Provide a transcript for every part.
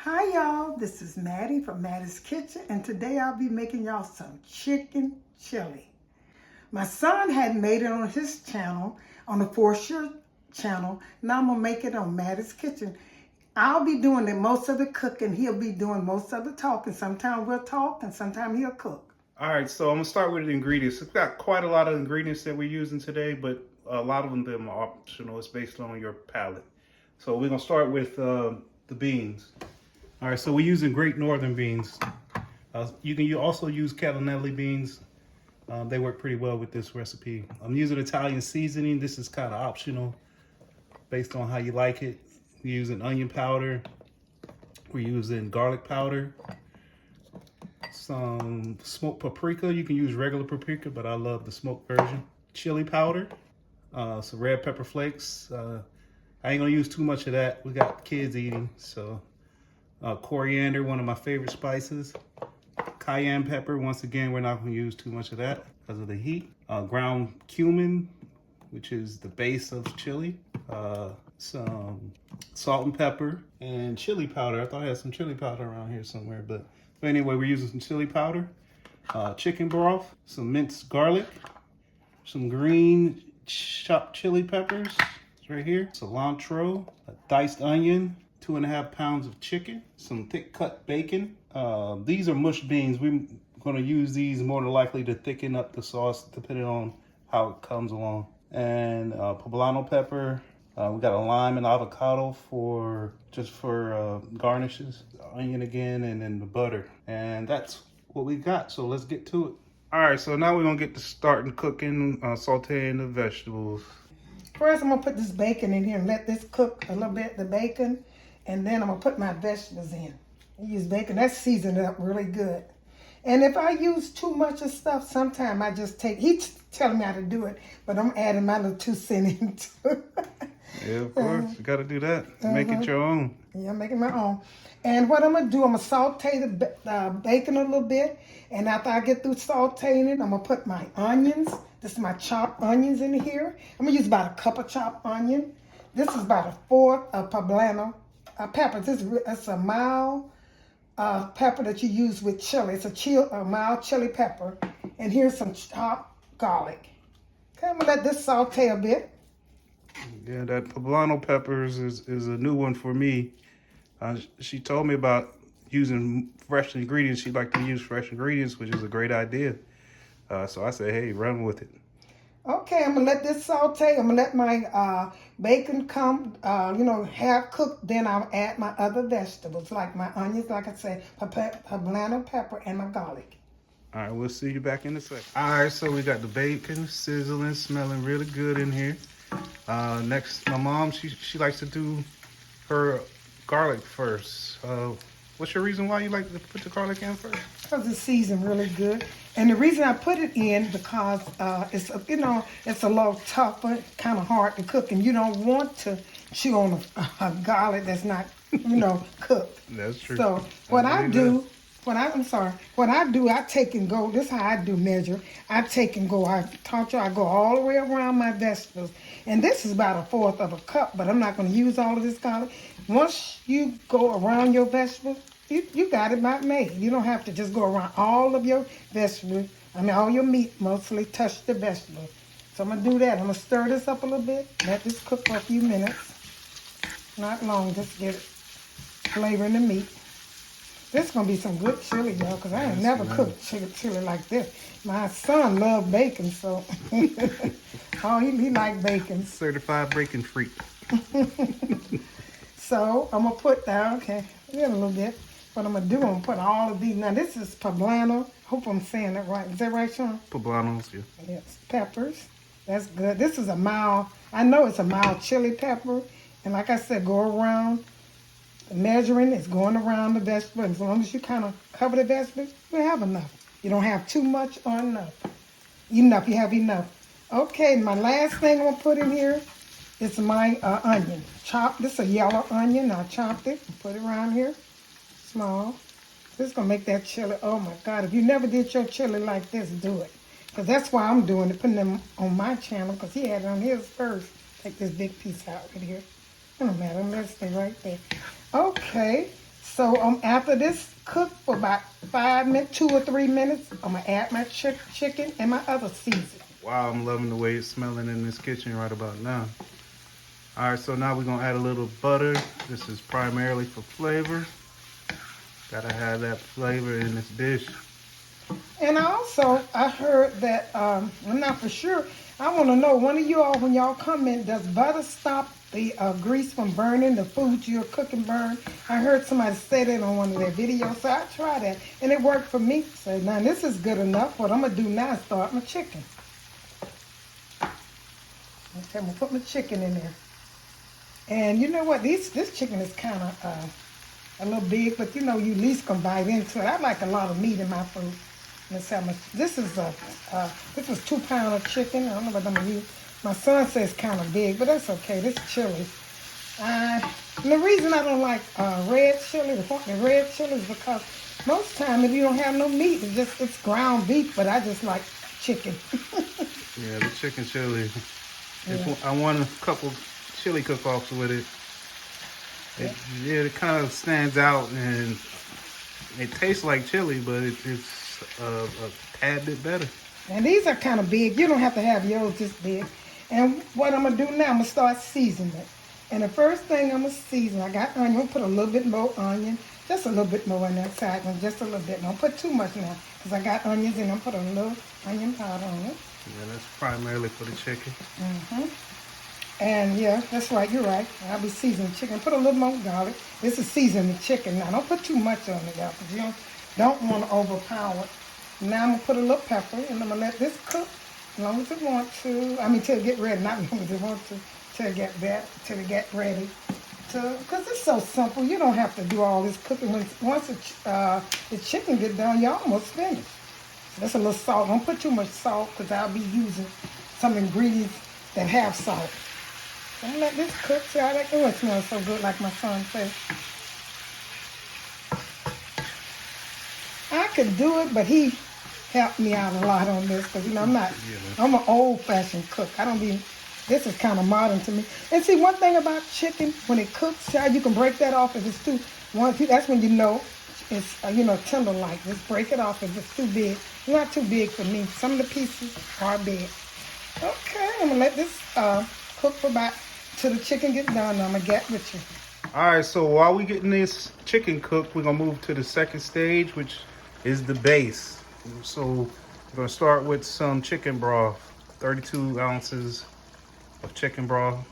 Hi y'all, this is Mattie from Mattie's Kitchen, and today I'll be making y'all some chicken chili. My son had made it on his channel, on the For Sure channel. Now I'm gonna make it on Mattie's Kitchen. I'll be doing most of the cooking, he'll be doing most of the talking. Sometimes we'll talk and sometimes he'll cook. All right, so I'm gonna start with the ingredients. It's got quite a lot of ingredients that we're using today, but a lot of them are optional. It's based on your palate. So we're gonna start with the beans. All right, so we're using Great Northern beans. You can also use cannellini beans. They work pretty well with this recipe. I'm using Italian seasoning. This is kind of optional based on how you like it. We're using onion powder. We're using garlic powder. Some smoked paprika. You can use regular paprika, but I love the smoked version. Chili powder. Some red pepper flakes. I ain't gonna use too much of that. We got kids eating, so. Coriander, one of my favorite spices. Cayenne pepper, once again, we're not going to use too much of that because of the heat. Ground cumin, which is the base of chili. Some salt and pepper, and chili powder. I thought I had some chili powder around here somewhere, but anyway, we're using some chili powder. Chicken broth, some minced garlic, some green chopped chili peppers, it's right here. Cilantro, a diced onion, 2.5 pounds of chicken, some thick cut bacon. These are mush beans. We're gonna use these more than likely to thicken up the sauce depending on how it comes along. And Poblano pepper. We got a lime and avocado for garnishes. Onion again, and then the butter. And that's what we got, so let's get to it. All right, so now we're gonna get to starting cooking, sauteing the vegetables. First I'm gonna put this bacon in here and let this cook a little bit, the bacon. And then I'm gonna put my vegetables in. I use bacon, that's seasoned up really good. And if I use too much of stuff, sometimes I just he's telling me how to do it, but I'm adding my little 2 cents into it. Yeah, of course, you gotta do that. Make it your own. Yeah, I'm making my own. And what I'm gonna do, I'm gonna saute the bacon a little bit. And after I get through sauteing it, I'm gonna put my onions. This is my chopped onions in here. I'm gonna use about a cup of chopped onion. This is about 1/4 of Poblano pepper. It's a mild pepper that you use with chili. It's a mild chili pepper. And here's some chopped garlic. Okay, I'm gonna let this saute a bit. Yeah, that Poblano peppers is a new one for me. She told me about using fresh ingredients. She'd like to use fresh ingredients, which is a great idea. So I said, hey, run with it. Okay, I'm gonna let this saute. I'm gonna let my bacon come, half cooked. Then I'll add my other vegetables, like my onions, like I said, poblano pepper, and my garlic. All right, we'll see you back in a second. All right, so we got the bacon sizzling, smelling really good in here. Next, my mom, she likes to do her garlic first. What's your reason why you like to put the garlic in first? Because it's seasoned really good. And the reason I put it in because it's a little tougher, kind of hard to cook, and you don't want to chew on a garlic that's not, cooked. That's true. So what I do, I take and go. This is how I do measure. I take and go. I taught you I go all the way around my vegetables, and this is about 1/4 of a cup. But I'm not going to use all of this garlic. Once you go around your vegetables, you got it about made. You don't have to just go around all of your vegetables. All your meat mostly touch the vegetables. So I'm going to do that. I'm going to stir this up a little bit. Let this cook for a few minutes. Not long, just get it flavoring the meat. This is going to be some good chili, y'all, because I ain't never cooked chili like this. My son loved bacon, so he liked bacon. Certified bacon freak. So I'm going to put down, a little bit. What I'm going to do, I'm going to put all of these. Now, this is Poblano. Hope I'm saying that right. Is that right, Sean? Poblanos, yeah. Yes, peppers. That's good. This is a mild, I know it's a mild chili pepper. And like I said, go around, measuring, it's going around the vegetable. As long as you kind of cover the vegetables, you have enough. You don't have too much or enough. You have enough. Okay, my last thing I'm going to put in here is my onion. This is a yellow onion. I chopped it and put it around here. Small. This is going to make that chili. Oh, my God. If you never did your chili like this, do it. Because that's why I'm doing it, putting them on my channel, because he had it on his first. Take this big piece out right here. It don't matter. Let's stay right there. Okay. So after this cook for about 5 minutes, 2 or 3 minutes, I'm gonna add my chicken and my other season. Wow, I'm loving the way it's smelling in this kitchen right about now. All right, so now we're gonna add a little butter. This is primarily for flavor. Gotta have that flavor in this dish. And also, I heard that, I'm not for sure, I want to know, one of you all, when y'all comment, does butter stop the grease from burning, the food you're cooking burn? I heard somebody say that on one of their videos, so I tried that, and it worked for me. So now this is good enough. What I'm going to do now is start my chicken. Okay, I'm going to put my chicken in there. And you know what, this chicken is kind of a little big, but you know, you at least can bite into it. I like a lot of meat in my food. Let's have my, this was 2 pounds of chicken. I don't know what I'm gonna use. My son says it's kind of big, but that's okay. This chili. And the reason I don't like red chili, the red chili, is because most time if you don't have no meat, it's ground beef. But I just like chicken. Yeah, the chicken chili. Yeah. I want a couple chili cook-offs with it. It kind of stands out, and it tastes like chili, but it's a tad bit better. And these are kind of big. You don't have to have yours this big. And what I'm going to do now, I'm going to start seasoning it. And the first thing I'm going to season, I got onion. I'm going to put a little bit more onion. Just a little bit more on that side. And just a little bit. Don't put too much now. Because I got onions and I'm going to put a little onion powder on it. Yeah, that's primarily for the chicken. And yeah, that's right. You're right. I'll be seasoning chicken. Put a little more garlic. This is seasoning chicken. Now, don't put too much on it, y'all. Because you don't want to overpower it. Now I'm going to put a little pepper, and I'm going to let this cook as long as it wants to. I mean, till it get ready. Not as long as it wants to. Till it get ready. Because it's so simple. You don't have to do all this cooking. Once the chicken get done, you're almost finished. So that's a little salt. Don't put too much salt because I'll be using some ingredients that have salt. So I'm going to let this cook. See how that it smells so good, like my son said. I could do it, but he helped me out a lot on this because, you know, I'm an old-fashioned cook. This is kind of modern to me. And see, one thing about chicken, when it cooks, you can break that off if it's too, that's when you know it's, tender-like. Just break it off if it's too big. It's not too big for me. Some of the pieces are big. Okay, I'm going to let this cook for about, till the chicken gets done, and I'm going to get with you. All right, so while we getting this chicken cooked, we're going to move to the second stage, which is the base. So we're going to start with some chicken broth, 32 ounces of chicken broth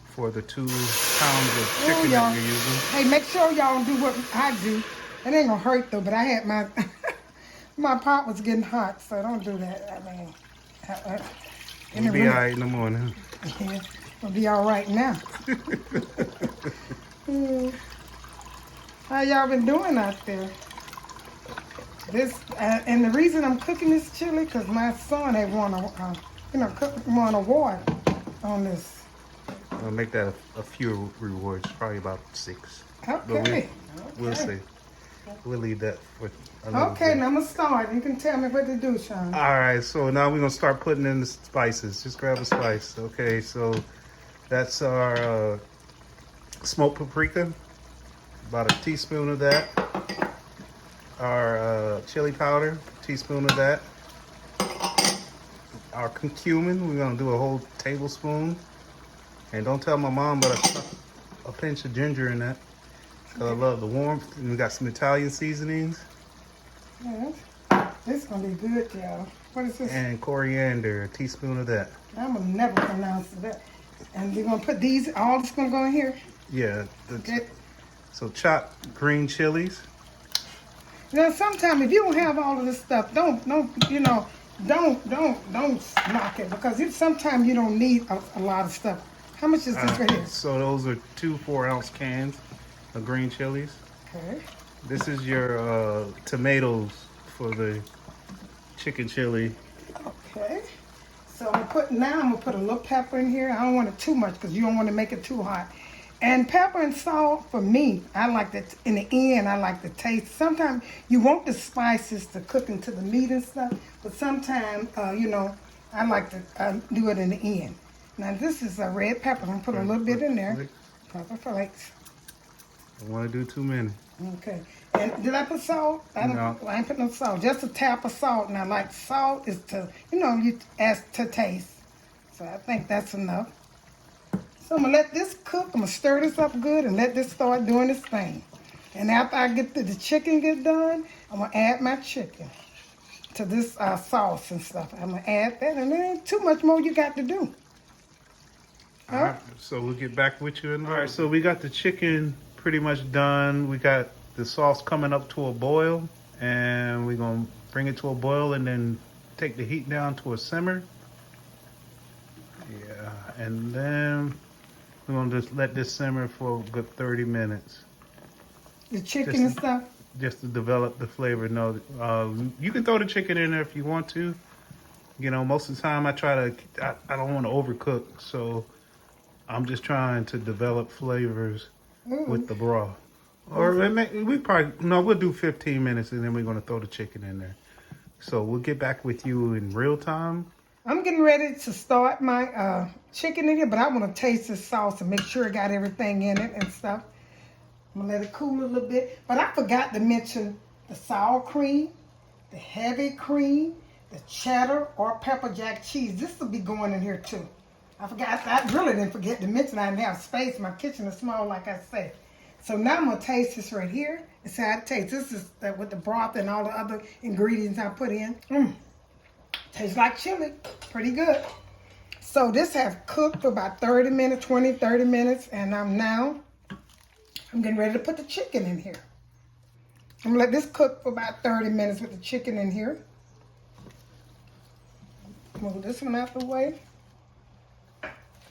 for the 2 pounds of chicken that you're using. Hey, make sure y'all do what I do. It ain't going to hurt, though, but I had my pot was getting hot, so don't do that. I mean, It'll be all right in the morning. Yeah, it'll be all right now. How y'all been doing out there? This and the reason I'm cooking this chili because my son had won an award on this. I'll make that a few rewards, probably about 6. Okay. We'll see. We'll leave that for another Okay, day. now I'm gonna start. You can tell me what to do, Sean. All right, so now we're gonna start putting in the spices. Just grab a spice. Okay, so that's our smoked paprika, about a teaspoon of that. Our chili powder, a teaspoon of that. Our cumin, we're gonna do a whole tablespoon. And don't tell my mom, but a pinch of ginger in that. Because I love the warmth. And we got some Italian seasonings. Yes. This is gonna be good, y'all. What is this? And coriander, a teaspoon of that. I'm gonna never pronounce that. And we're gonna put these, all this gonna go in here? Yeah. Okay. So chopped green chilies. Now, sometimes if you don't have all of this stuff, don't knock it because sometimes you don't need a lot of stuff. How much is this right here? So those are 2 4-ounce cans of green chilies. Okay. This is your tomatoes for the chicken chili. Okay. So I'm gonna put a little pepper in here. I don't want it too much because you don't want to make it too hot. And pepper and salt, for me, I like that. In the end, I like the taste. Sometimes you want the spices to cook into the meat and stuff, but sometimes, I like to do it in the end. Now, this is a red pepper. I'm going to put a little bit in there. Pepper flakes. Don't want to do too many. Okay. And did I put salt? No. I ain't put no salt. Just a tap of salt. Now, like salt is to, you ask to taste. So I think that's enough. So I'm gonna let this cook. I'm gonna stir this up good and let this start doing its thing. And after I get the chicken get done, I'm gonna add my chicken to this sauce and stuff. I'm gonna add that, and there ain't too much more you got to do. All right, so we'll get back with you. All right, so we got the chicken pretty much done. We got the sauce coming up to a boil, and we're gonna bring it to a boil and then take the heat down to a simmer. Yeah, and then we're gonna just let this simmer for a good 30 minutes. The chicken and stuff. Just to develop the flavor. No, you can throw the chicken in there if you want to. Most of the time I don't want to overcook, so I'm just trying to develop flavors with the broth. Or we'll do 15 minutes and then we're going to throw the chicken in there. So we'll get back with you in real time. I'm getting ready to start my chicken in here, but I want to taste this sauce and make sure it got everything in it and stuff. I'm going to let it cool a little bit. But I forgot to mention the sour cream, the heavy cream, the cheddar or pepper jack cheese. This will be going in here too. I forgot. I really didn't forget to mention I didn't have space. My kitchen is small, like I said. So now I'm going to taste this right here and see how it tastes. This is with the broth and all the other ingredients I put in. Tastes like chili. Pretty good. So this has cooked for about 30 minutes, 30 minutes. And I'm getting ready to put the chicken in here. I'm going to let this cook for about 30 minutes with the chicken in here. Move this one out the way.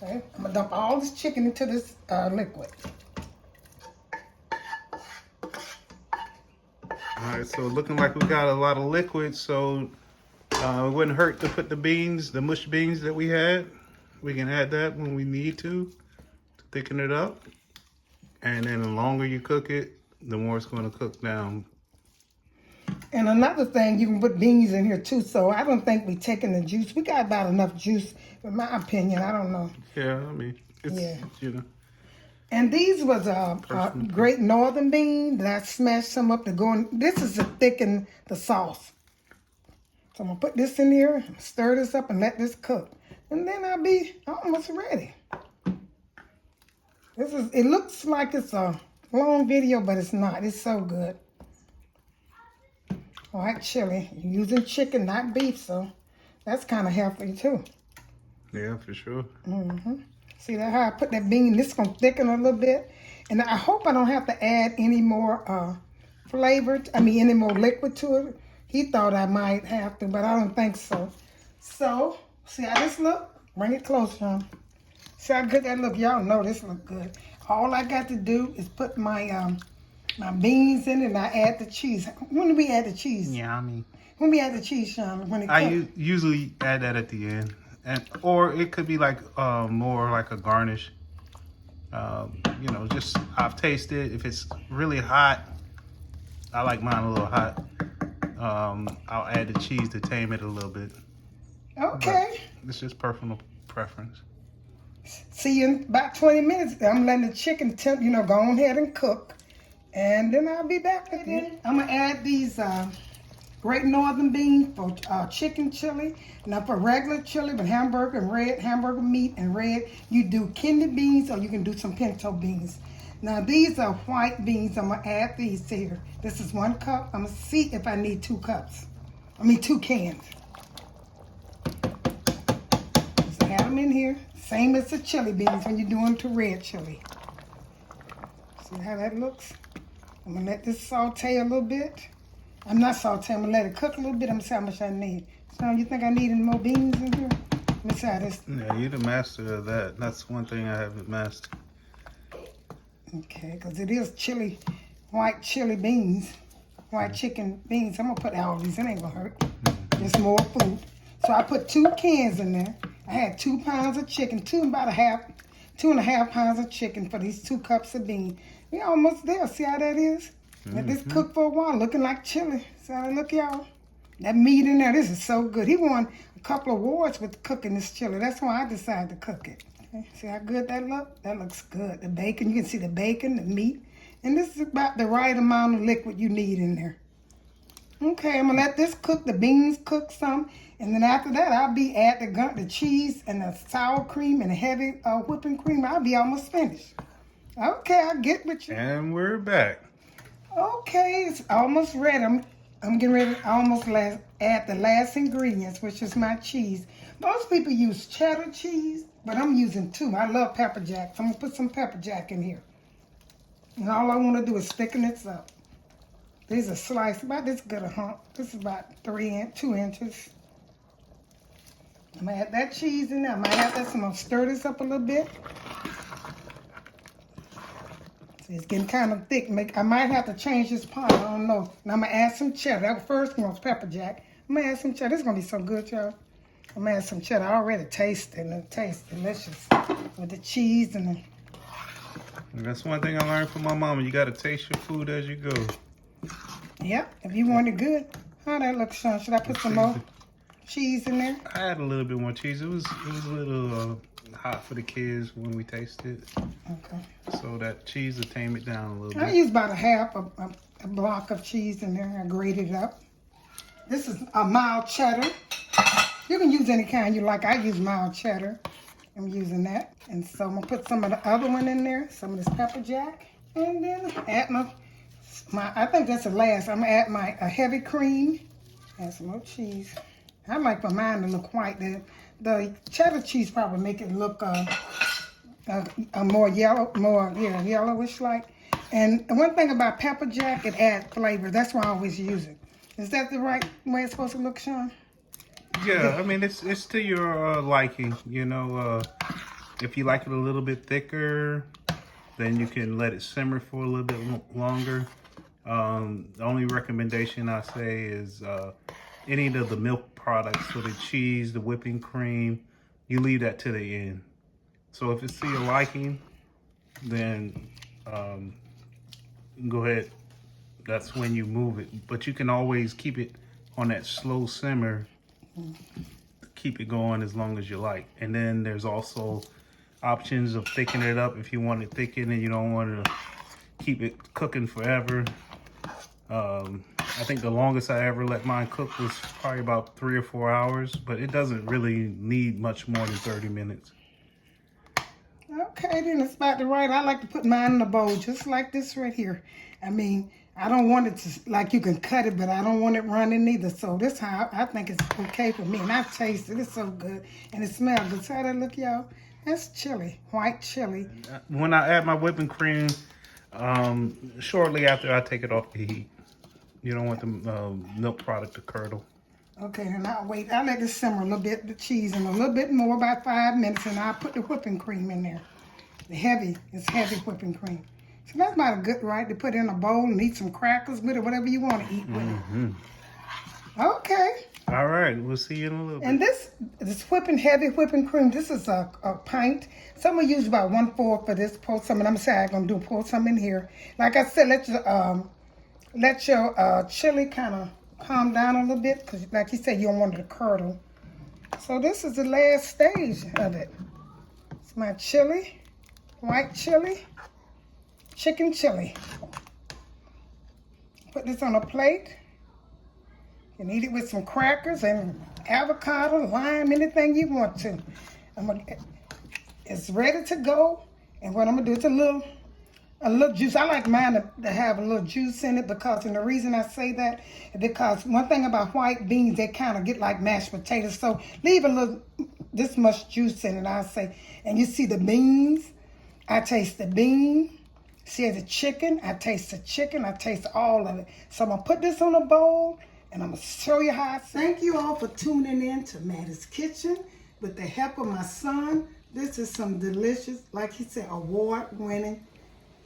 Okay, I'm going to dump all this chicken into this liquid. All right, so looking like we got a lot of liquid, so it wouldn't hurt to put the mushed beans that we had. We can add that when we need to thicken it up. And then the longer you cook it, the more it's going to cook down. And another thing, you can put beans in here too, so I don't think we're taking the juice. We got about enough juice, in my opinion. I don't know. Yeah, I mean, it's, And these was a great northern bean that I smashed some up to go in. This is to thicken the sauce. So I'm going to put this in here, stir this up, and let this cook. And then I'll be almost ready. It looks like it's a long video, but it's not. It's so good. All right, chili. You're using chicken, not beef, so that's kind of healthy too. Yeah, for sure. See that how I put that bean? This is going to thicken a little bit. And I hope I don't have to add any more any more liquid to it. He thought I might have to, but I don't think so. So, see how this look? Bring it close, Sean. See how good that look? Y'all know this look good. All I got to do is put my my beans in it and I add the cheese. When do we add the cheese? Yummy. When we add the cheese, Sean? When it I usually add that at the end. Or it could be like more like a garnish. Just I've tasted. If it's really hot, I like mine a little hot. I'll add the cheese to tame it a little bit. Okay. But it's just personal preference. See you in about 20 minutes. I'm letting the chicken go on ahead and cook. And then I'll be back with you. I'm going to add these Great Northern beans for chicken chili. Now for regular chili with hamburger and red, hamburger meat and red, you do kidney beans or you can do some pinto beans. Now these are white beans. I'm going to add these here. This is 1 cup. I'm going to see if I need 2 cans. Just add them in here. Same as the chili beans when you're doing to red chili. See how that looks? I'm going to let this saute a little bit. I'm not sauteing. I'm going to let it cook a little bit. I'm going to see how much I need. So you think I need any more beans in here? Let me see how this. Yeah, you're the master of that. That's one thing I haven't mastered. Okay, because it is chili, white chili beans, white chicken beans. I'm going to put all these. It ain't going to hurt. Just more food. So I put 2 cans in there. I had 2 pounds of chicken, 2.5 pounds of chicken for these 2 cups of beans. We're almost there. See how that is? Let this cook for a while, looking like chili. See how that look, y'all? That meat in there, this is so good. He won a couple of awards with cooking this chili. That's why I decided to cook it. Okay. See how good that look? That looks good. The bacon, you can see the bacon, the meat, And this is about the right amount of liquid you need in there. Okay, I'm gonna let this cook, the beans cook some. And then after that, I'll be add the cheese and the sour cream and the heavy whipping cream. I'll be almost finished. Okay, I'll get with you. And we're back. Okay, it's almost ready. I'm getting ready to almost add the last ingredients, which is my cheese. Most people use cheddar cheese, but I'm using 2. I love pepper jack, so I'm gonna put some pepper jack in here. And all I want to do is thicken this up. These are sliced about this good a hump. This is about 2 inches. I'm gonna add that cheese in there. I'm gonna stir this up a little bit. See, it's getting kind of thick. I might have to change this pot. I don't know. Now I'm gonna add some cheddar. That first one was pepper jack. I'm gonna add some cheddar. This is gonna be so good, y'all. I'm gonna add some cheddar. I already tasted it. It tastes delicious with the cheese and the... That's one thing I learned from my mama. You gotta taste your food as you go. Yep, if you want it good. How that look, Sean? Should I put some more cheese in there? I had a little bit more cheese. It was a little hot for the kids when we tasted. Okay. So that cheese will tame it down a little I bit. use about a block of cheese in there. I grated it up. This is a mild cheddar. You can use any kind you like. I use mild cheddar. I'm using that. And so I'm gonna put some of the other one in there, some of this pepper jack. And then add my I think that's the last. I'm gonna add my heavy cream. Add some more cheese. I like for mine to look white. The cheddar cheese probably make it look more yellowish like. And one thing about pepper jack, it adds flavor. That's why I always use it. Is that the right way it's supposed to look, Sean? Yeah, I mean it's to your liking. You know, if you like it a little bit thicker, then you can let it simmer for a little bit longer. The only recommendation I say is any of the milk products, so the cheese, the whipping cream, you leave that to the end. So if it's to your liking, then go ahead. That's when you move it. But you can always keep it on that slow simmer. Keep it going as long as you like. And then there's also options of thickening it up if you want it thickened and you don't want to keep it cooking forever. I think the longest I ever let mine cook was probably about 3 or 4 hours, but it doesn't really need much more than 30 minutes. Okay, then it's about the right. I like to put mine in a bowl just like this right here. I mean, I don't want it to, like you can cut it, but I don't want it running either. So this how I think it's okay for me. And I've tasted it. It's so good. And it smells good. So how that look, y'all? That's chili, white chili. When I add my whipping cream, shortly after I take it off the heat. You don't want the milk product to curdle. Okay, then I'll wait. I'll let it simmer a little bit, the cheese, and a little bit more, about 5 minutes, and I'll put the whipping cream in there. It's heavy whipping cream. So that's about a good right to put in a bowl and eat some crackers with it, whatever you want to eat with it. Okay. All right, we'll see you in a little bit. And this heavy whipping cream, this is a pint. Some will use about 1/4 for this. Pour some, and I'm saying I'm gonna pour some in here. Like I said, let your chili kind of calm down a little bit, because like you said, you don't want it to curdle. So this is the last stage of it. It's my chili, white chili, chicken chili. Put this on a plate. You can eat it with some crackers and avocado, lime, anything you want to. It's ready to go. And what I'm gonna do, it's a little juice. I like mine to have a little juice in it, and the reason I say that is because one thing about white beans, they kind of get like mashed potatoes. So leave this much juice in it, I say. And you see the beans, I taste the bean. See the chicken, I taste the chicken. I taste all of it. So I'm gonna put this on a bowl, and I'm gonna show you how. Thank you all for tuning in to Mattie's Kitchen with the help of my son. This is some delicious, like he said, award-winning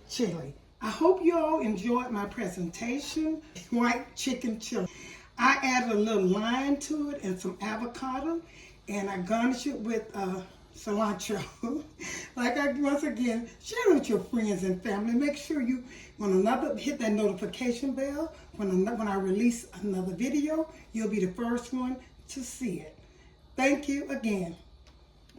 chili. I hope you all enjoyed my presentation. White chicken chili. I added a little lime to it and some avocado, and I garnished it with cilantro. Once again, share it with your friends and family. Make sure you hit that notification bell. When I release another video, you'll be the first one to see it. Thank you again.